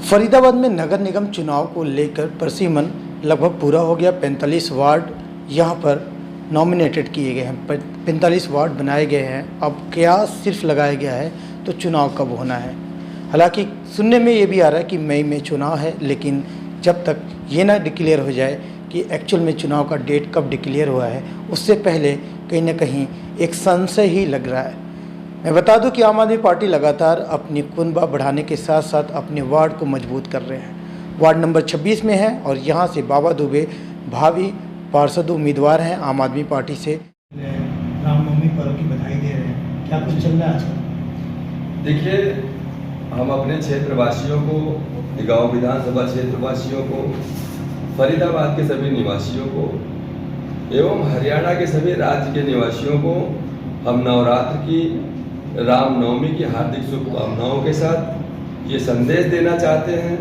फरीदाबाद में नगर निगम चुनाव को लेकर प्रशिमन लगभग पूरा हो गया। 45 वार्ड यहां पर नॉमिनेटेड किए गए हैं, 45 वार्ड बनाए गए हैं। अब क्या सिर्फ लगाया गया है तो चुनाव कब होना है। हालांकि सुनने में ये भी आ रहा है कि मई में चुनाव है, लेकिन जब तक ये ना डिक्लेयर हो जाए कि एक्चुअल में चुनाव का डेट कब डिक्लेयर हुआ है, उससे पहले कहीं ना कहीं एक संशय ही लग रहा है। मैं बता दूं कि आम आदमी पार्टी लगातार अपनी कुनबा बढ़ाने के साथ साथ अपने वार्ड को मजबूत कर रहे हैं। वार्ड नंबर 26 में है और यहां से बाबा दुबे भावी पार्षद उम्मीदवार हैं आम आदमी पार्टी से। रामनवमी पर्व की बधाई दे रहे हैं, क्या कुछ चल रहा है आजकल? देखिए, हम अपने क्षेत्रवासियों को, गांव विधानसभा क्षेत्रवासियों को, फरीदाबाद के सभी निवासियों को एवं हरियाणा के सभी राज्य के निवासियों को हम नवरात्र की, रामनवमी की हार्दिक शुभकामनाओं के साथ ये संदेश देना चाहते हैं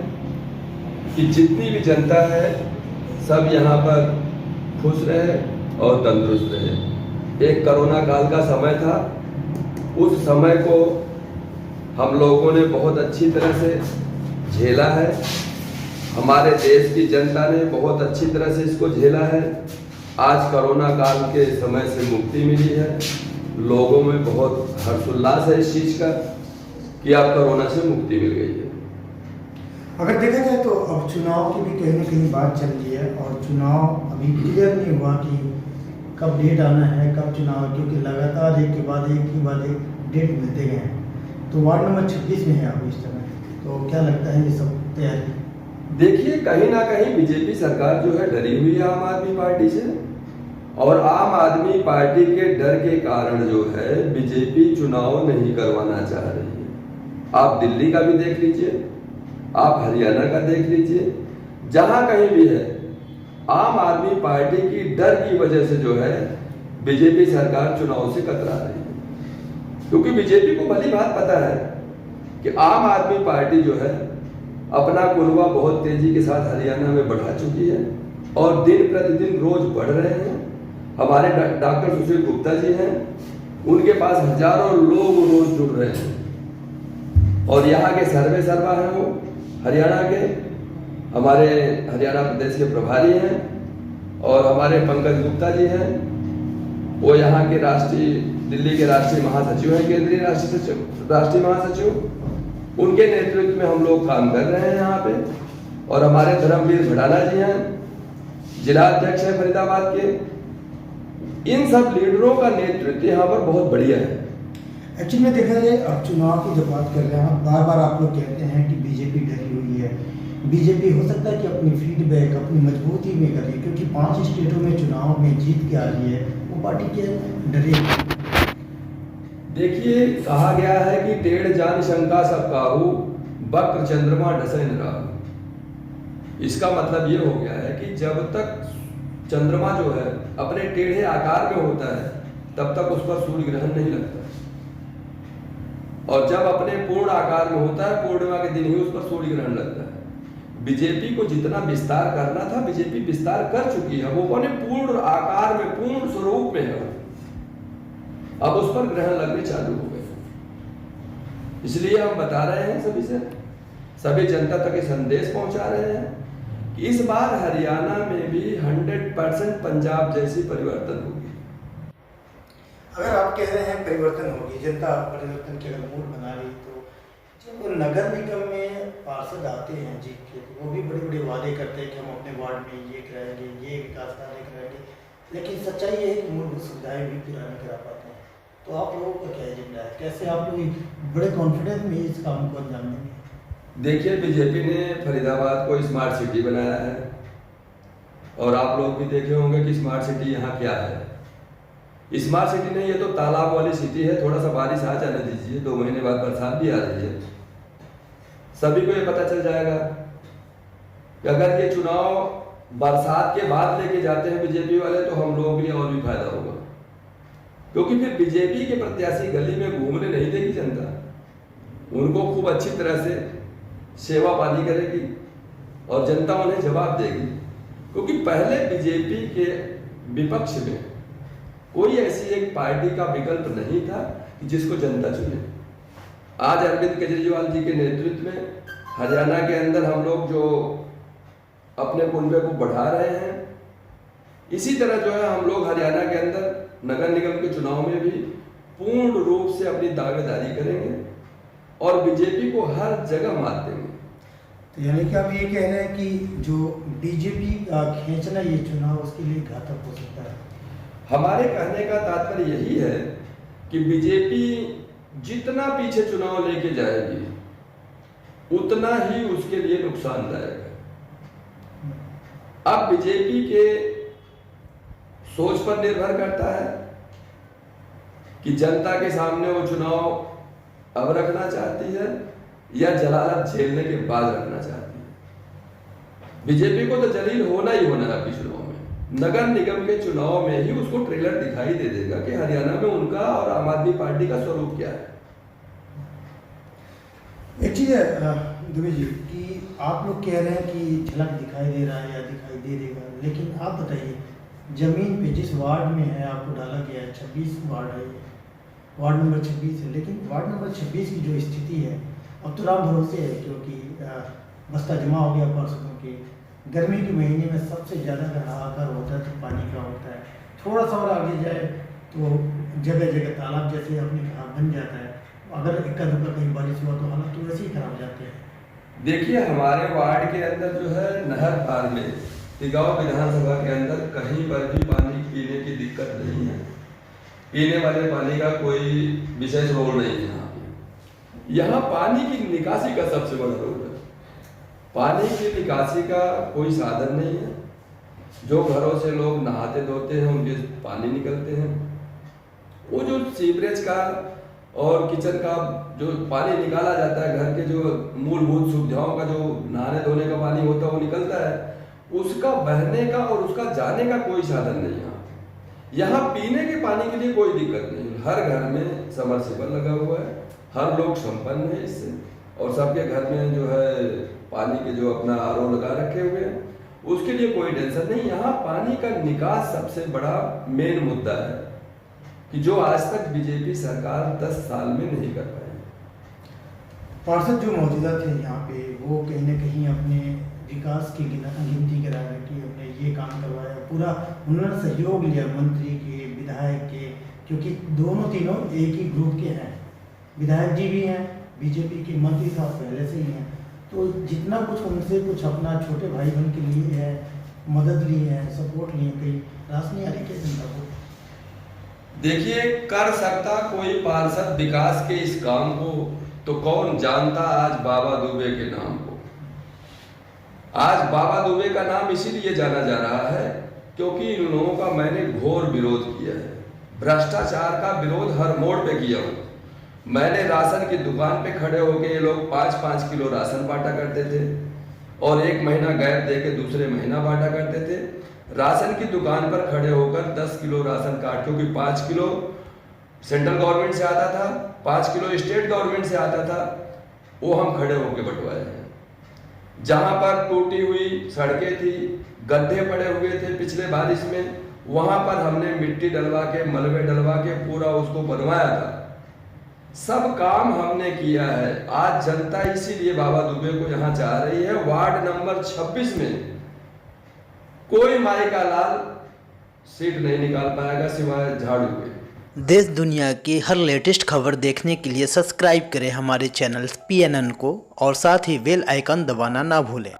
कि जितनी भी जनता है सब यहाँ पर खुश रहे और तंदुरुस्त रहे। एक कोरोना काल का समय था, उस समय को हम लोगों ने बहुत अच्छी तरह से झेला है। हमारे देश की जनता ने बहुत अच्छी तरह से इसको झेला है। आज कोरोना काल के समय से मुक्ति मिली है। लोगों में बहुत हर्षोल्लास है इस चीज़ का कि अब कोरोना से मुक्ति मिल गई है। अगर देखा जाए तो अब चुनाव की भी कहीं ना कहीं बात चल रही है और चुनाव अभी क्लियर नहीं हुआ कि कब डेट आना है, कब चुनाव है, क्योंकि लगातार एक के बाद एक डेट मिलते गए हैं। तो वार्ड नंबर 26 में है अभी इस समय, तो क्या लगता है ये सब तैयारी? देखिए, कहीं ना कहीं बीजेपी सरकार जो है डरी हुई है आम आदमी पार्टी से, और आम आदमी पार्टी के डर के कारण जो है बीजेपी चुनाव नहीं करवाना चाह रही है। आप दिल्ली का भी देख लीजिए, आप हरियाणा का देख लीजिए, जहां कहीं भी है आम आदमी पार्टी की डर की वजह से जो है बीजेपी सरकार चुनाव से कतरा रही है। क्योंकि बीजेपी को भली बात पता है कि आम आदमी पार्टी जो है अपना कुनबा बहुत तेजी के साथ हरियाणा में बढ़ा चुकी है और दिन प्रतिदिन रोज बढ़ रहे हैं। हमारे डॉक्टर सुशील गुप्ता जी हैं, उनके पास हजारों लोग रोज जुड़ रहे हैं और यहाँ के सर्वे सर्वा हैं वो हरियाणा के, हमारे हरियाणा प्रदेश के प्रभारी हैं, और हमारे पंकज गुप्ता जी हैं, वो यहाँ के दिल्ली के राष्ट्रीय महासचिव हैं, केंद्रीय राष्ट्रीय महासचिव। उनके नेतृत्व में हम लोग काम कर रहे हैं यहाँ पे। और हमारे धर्मवीर भड़ाना जी हैं, जिला अध्यक्ष हैं फरीदाबाद के। इन सब लीडरों का नेतृत्व यहाँ पर बहुत बढ़िया है। एक्चुअली में देखा जाए अब चुनाव की जब बात कर रहे हैं, बार बार आप लोग कहते हैं कि बीजेपी डरी हुई है। बीजेपी हो सकता है कि अपनी फीडबैक अपनी मजबूती में करे, क्योंकि 5 स्टेटों में चुनाव में जीत के आ रही है, वो पार्टी के डरे। देखिए, कहा गया है कि टेढ़ जान शंका सब काहू, वक्र चंद्रमा ढसे न राहु। इसका मतलब ये हो गया है कि जब तक चंद्रमा जो है अपने टेढ़े आकार में होता है तब तक उस पर सूर्य ग्रहण नहीं लगता, और जब अपने पूर्ण आकार में होता है पूर्णिमा के दिन ही उस पर सूर्य ग्रहण लगता है। बीजेपी को जितना विस्तार करना था बीजेपी विस्तार कर चुकी है, वो अपने पूर्ण आकार में पूर्ण स्वरूप में है। अब उस पर ग्रहण लगने चालू हो गए। इसलिए हम बता रहे हैं सभी जनता तक ये संदेश पहुंचा रहे हैं कि इस बार हरियाणा में भी 100% पंजाब जैसी परिवर्तन होगी। अगर आप कह रहे हैं परिवर्तन होगी, जनता परिवर्तन के अगर मूड बना रही, तो जब नगर निगम में पार्षद आते हैं जीत के, तो वो भी बड़े बड़े वादे करते हैं कि हम अपने वार्ड में ये कराएंगे, ये विकास कार्य कराएंगे, लेकिन सच्चाई ये है कि मूलभूत सुविधाएं भी पूरा नहीं करा पाते हैं। तो आप लोगों का क्या एजेंडा है, कैसे आप लोग बड़े कॉन्फिडेंस में इस काम को अंजाम देंगे? देखिए, बीजेपी ने फरीदाबाद को स्मार्ट सिटी बनाया है, और आप लोग भी देखे होंगे कि स्मार्ट सिटी यहाँ क्या है। स्मार्ट सिटी नहीं, ये तो तालाब वाली सिटी है। थोड़ा सा बारिश आ जाने दीजिए, 2 महीने बाद बरसात भी आ रही है, सभी को ये पता चल जाएगा कि अगर ये चुनाव बरसात के बाद लेके जाते हैं बीजेपी वाले, तो हम लोगों के लिए और भी फायदा होगा। क्योंकि फिर बीजेपी के प्रत्याशी गली में घूमने नहीं देगी जनता, उनको खूब अच्छी तरह से सेवा पानी करेगी और जनता उन्हें जवाब देगी। क्योंकि पहले बीजेपी के विपक्ष में कोई ऐसी एक पार्टी का विकल्प नहीं था कि जिसको जनता चुने। आज अरविंद केजरीवाल जी के नेतृत्व में हरियाणा के अंदर हम लोग जो अपने कुनबे को बढ़ा रहे हैं, इसी तरह जो है हम लोग हरियाणा के अंदर नगर निगम के चुनाव में भी पूर्ण रूप से अपनी दावेदारी करेंगे और बीजेपी को हर जगह मात देंगे। तो यानी कि आप ये कह रहे हैं कि जो बीजेपी का खींचना ये चुनाव उसके लिए घातक हो सकता है? हमारे कहने का तात्पर्य यही है कि बीजेपी जितना पीछे चुनाव लेके जाएगी उतना ही उसके लिए नुकसानदायक है। अब बीजेपी के सोच पर निर्भर करता है कि जनता के सामने वो चुनाव अब रखना चाहती है या जलालत झेलने के बाद रखना चाहती है। बीजेपी को तो जलील होना ही होना है। अभी चुनाव में, नगर निगम के चुनाव में ही उसको ट्रेलर दिखाई दे देगा कि हरियाणा में उनका और आम आदमी पार्टी का स्वरूप क्या है। एक चीज़ है दुबे जी कि आप लोग कह रहे हैं कि झलक दिखाई दे रहा है या दिखाई दे देगा, लेकिन आप बताइए जमीन पे जिस वार्ड में है आपको डाला गया है, 26 वार्ड है, वार्ड नंबर 26 है, लेकिन वार्ड नंबर 26 की जो स्थिति है अब तो राम भरोसे है, क्योंकि बस्ता जमा हो गया पार्षदों के। गर्मी के महीने में सबसे ज़्यादा अगर हाहाकार होता है तो पानी का होता है। थोड़ा सा और आगे जाए तो जगह जगह तालाब जैसे आपने कहा बन जाता है। अगर इक्का दुक्का कहीं बारिश हुआ तो हालात तो वैसे ही खराब जाते हैं। देखिए, हमारे वार्ड के अंदर जो है नहर पार में तिगांव विधानसभा के अंदर कहीं पर भी पानी पीने की दिक्कत नहीं है। पीने वाले पानी का कोई विशेष रोल नहीं है। यहाँ पानी की निकासी का सबसे बड़ा रोल है। पानी की निकासी का कोई साधन नहीं है। जो घरों से लोग नहाते धोते हैं उनके पानी निकलते हैं, वो जो सीवरेज का और किचन का जो पानी निकाला जाता है, घर के जो मूलभूत सुविधाओं का जो नहाने धोने का पानी होता है वो निकलता है, उसका बहने का और उसका जाने का कोई साधन नहीं है। यहाँ पीने के पानी के लिए कोई दिक्कत नहीं। हर घर में समरसेबल लगा हुआ है, हर लोग संपन्न है इससे, और सबके घर में जो है पानी के जो अपना आरओ लगा रखे हुए हैं, उसके लिए कोई टेंशन नहीं। यहाँ पानी का निकास सबसे बड़ा मेन मुद्दा है कि जो आज तक बीजेपी सरकार 10 साल में नहीं कर पाई। पार्षद जो मौजूदा थे यहाँ पे वो कहीं ना कहीं अपने विकास की गिनती करा रहे कि हमने ये काम करवाया, पूरा उन्होंने सहयोग लिया मंत्री के, विधायक के, क्योंकि दोनों तीनों एक ही ग्रुप के हैं। विधायक जी भी हैं बीजेपी के, मंत्री साहब पहले से ही हैं, तो जितना कुछ उनसे कुछ अपना छोटे भाई बहन के लिए है, मदद ली है, सपोर्ट लिए, कहीं रास नहीं आ रही क्या जनता को? देखिए, कर सकता कोई पार्षद विकास के इस काम को तो कौन जानता आज बाबा दुबे के नाम को। आज बाबा दुबे का नाम इसीलिए जाना जा रहा है क्योंकि इन लोगों का मैंने घोर विरोध किया है। भ्रष्टाचार का विरोध हर मोड़ पे किया हूँ। मैंने राशन की दुकान पे खड़े होकर ये लोग 5-5 किलो राशन बांटा करते थे और एक महीना गैप दे के दूसरे महीना बांटा करते थे। राशन की दुकान पर खड़े होकर 10 किलो राशन कार्ड, क्योंकि 5 किलो सेंट्रल गवर्नमेंट से आता था, 5 किलो स्टेट गवर्नमेंट से आता था, वो हम खड़े होकर बंटवाए हैं। जहां पर टूटी हुई सड़कें थी, गड्ढे पड़े हुए थे पिछले बारिश में, वहां पर हमने मिट्टी डलवा के, मलबे डलवा के पूरा उसको बनवाया था। सब काम हमने किया है। आज जनता इसीलिए बाबा दुबे को यहाँ चाह रही है। वार्ड नंबर 26 में कोई माई का लाल सीट नहीं निकाल पाएगा सिवाय झाड़ू के। देश दुनिया की हर लेटेस्ट खबर देखने के लिए सब्सक्राइब करें हमारे चैनल PNN को और साथ ही बेल आइकन दबाना ना भूलें।